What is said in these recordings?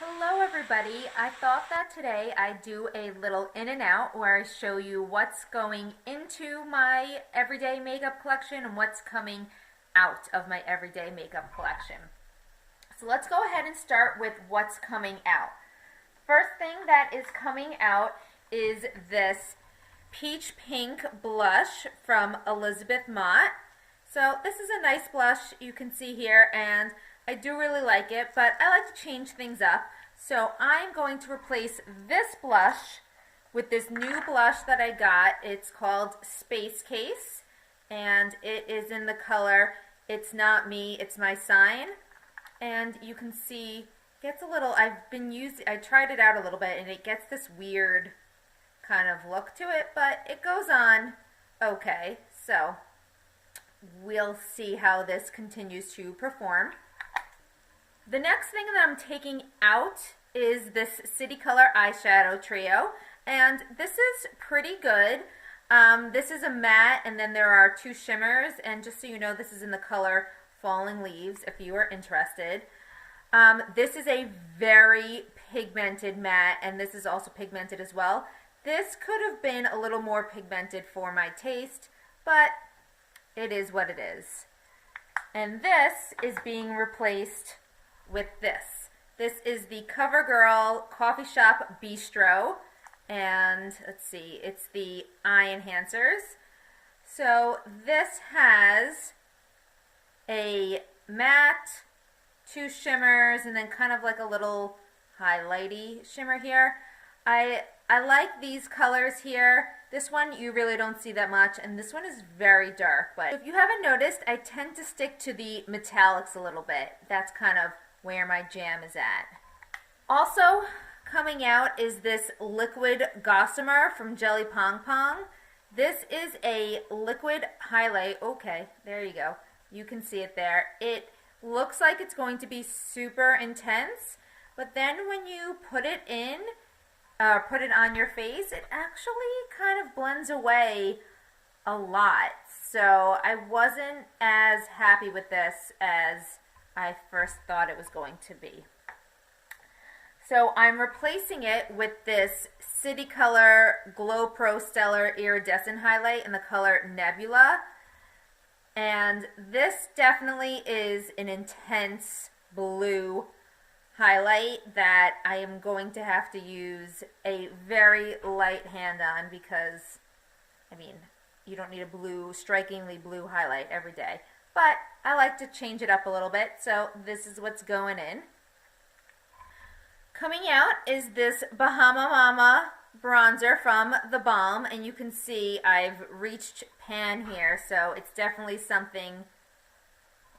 Hello everybody. I thought that today I'd do a little in and out where I show you what's going into my everyday makeup collection and what's coming out of my everyday makeup collection. So let's go ahead and start with what's coming out. First thing that is coming out is this peach pink blush from Elizabeth Mott. So this is a nice blush you can see here, and I do really like it, but I like to change things up. So I'm going to replace this blush with this new blush that I got. It's called Space Case, and it is in the color It's Not Me, It's My Sign. And you can see it gets a little, I tried it out a little bit, and it gets this weird kind of look to it, but it goes on okay. So we'll see how this continues to perform. The next thing that I'm taking out is this City Color eyeshadow trio, and this is pretty good. This is a matte, and then there are two shimmers, and just so you know, this is in the color Falling Leaves if you are interested. This is a very pigmented matte, and this is also pigmented as well. This could have been a little more pigmented for my taste, but it is what it is. And this is being replaced with this. This is the CoverGirl Coffee Shop Bistro, and let's see, it's the eye enhancers. So this has a matte, two shimmers, and then kind of like a little highlighty shimmer here. I like these colors here. This one you really don't see that much, and this one is very dark. But if you haven't noticed, I tend to stick to the metallics a little bit. That's kind of where my jam is at. Also coming out is this liquid gossamer from Jelly Pong Pong. This is a liquid highlight. Okay, there you go. You can see it there. It looks like it's going to be super intense, but then when you put it on your face, it actually kind of blends away a lot. So I wasn't as happy with this as I first thought it was going to be. So I'm replacing it with this City Color Glow Pro Stellar Iridescent highlight in the color Nebula. And this definitely is an intense blue highlight that I am going to have to use a very light hand on because, I mean, you don't need a blue, strikingly blue highlight every day. But I like to change it up a little bit, so this is what's going in. Coming out is this Bahama Mama bronzer from The Balm, and you can see I've reached pan here, so it's definitely something,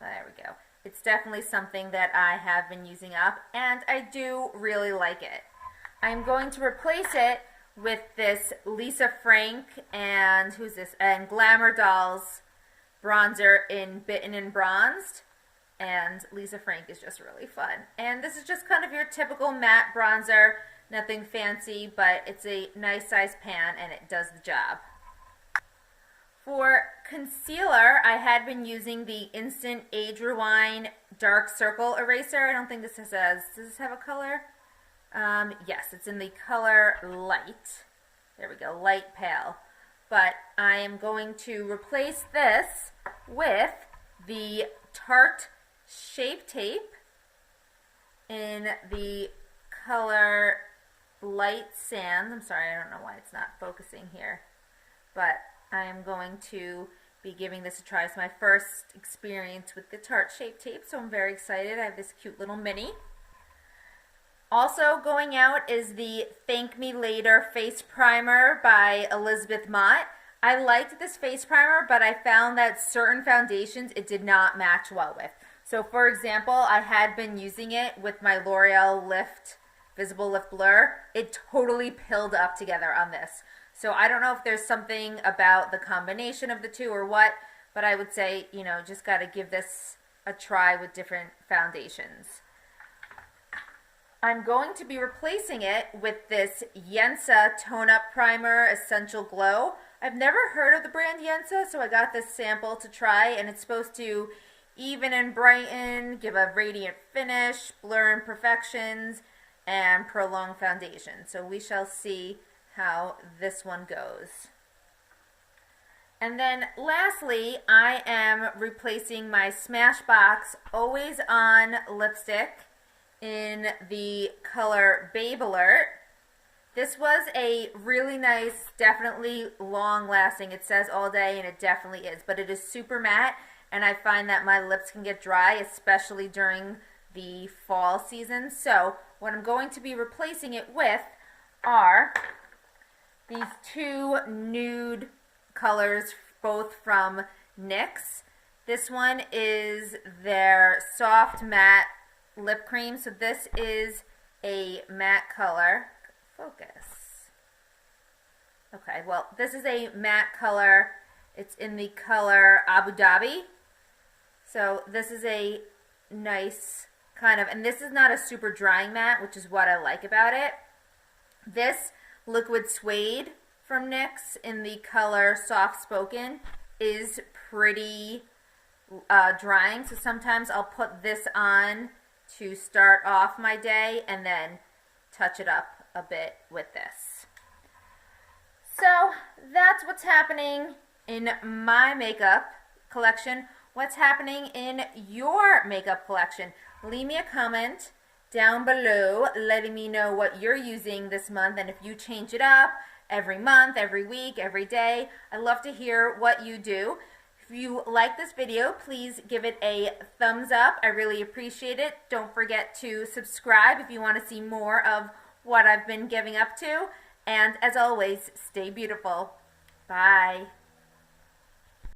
there we go. It's definitely something that I have been using up, and I do really like it. I'm going to replace it with this Lisa Frank and Glamour Dolls Bronzer in Bitten and Bronzed, and Lisa Frank is just really fun. And this is just kind of your typical matte bronzer, nothing fancy, but it's a nice size pan and it does the job. For concealer, I had been using the Instant Age Rewind Dark Circle Eraser. I don't think this does this have a color? Yes, it's in the color Light. There we go, Light Pale. But I am going to replace this with the Tarte Shape Tape in the color Light Sand. I'm sorry, I don't know why it's not focusing here. But I am going to be giving this a try. It's my first experience with the Tarte Shape Tape, so I'm very excited. I have this cute little mini. Also going out is the Thank Me Later Face Primer by Elizabeth Mott. I liked this face primer, but I found that certain foundations it did not match well with. So for example, I had been using it with my L'Oreal Visible Lift Blur. It totally pilled up together on this. So I don't know if there's something about the combination of the two or what, but I would say, you know, just got to give this a try with different foundations. I'm going to be replacing it with this Yensa Tone Up Primer Essential Glow. I've never heard of the brand Yensa, so I got this sample to try, and it's supposed to even and brighten, give a radiant finish, blur imperfections, and Prolong Foundation. So we shall see how this one goes. And then lastly, I am replacing my Smashbox Always On lipstick in the color Babe Alert. This was a really nice, definitely long-lasting, it says all day, and it definitely is, but it is super matte, and I find that my lips can get dry, especially during the fall season. So what I'm going to be replacing it with are these two nude colors, both from NYX. This one is their soft matte lip cream, so this is a matte color. Focus. Okay, well, this is a matte color. It's in the color Abu Dhabi. So this is a nice kind of, and this is not a super drying matte, which is what I like about it. This Liquid Suede from NYX in the color Soft Spoken is pretty drying. So sometimes I'll put this on to start off my day and then touch it up a bit with this. So that's what's happening in my makeup collection. What's happening in your makeup collection? Leave me a comment down below letting me know what you're using this month and if you change it up every month, every week, every day. I love to hear what you do. If you like this video, please give it a thumbs up. I really appreciate it. Don't forget to subscribe if you want to see more of what I've been giving up to. And as always, stay beautiful. Bye.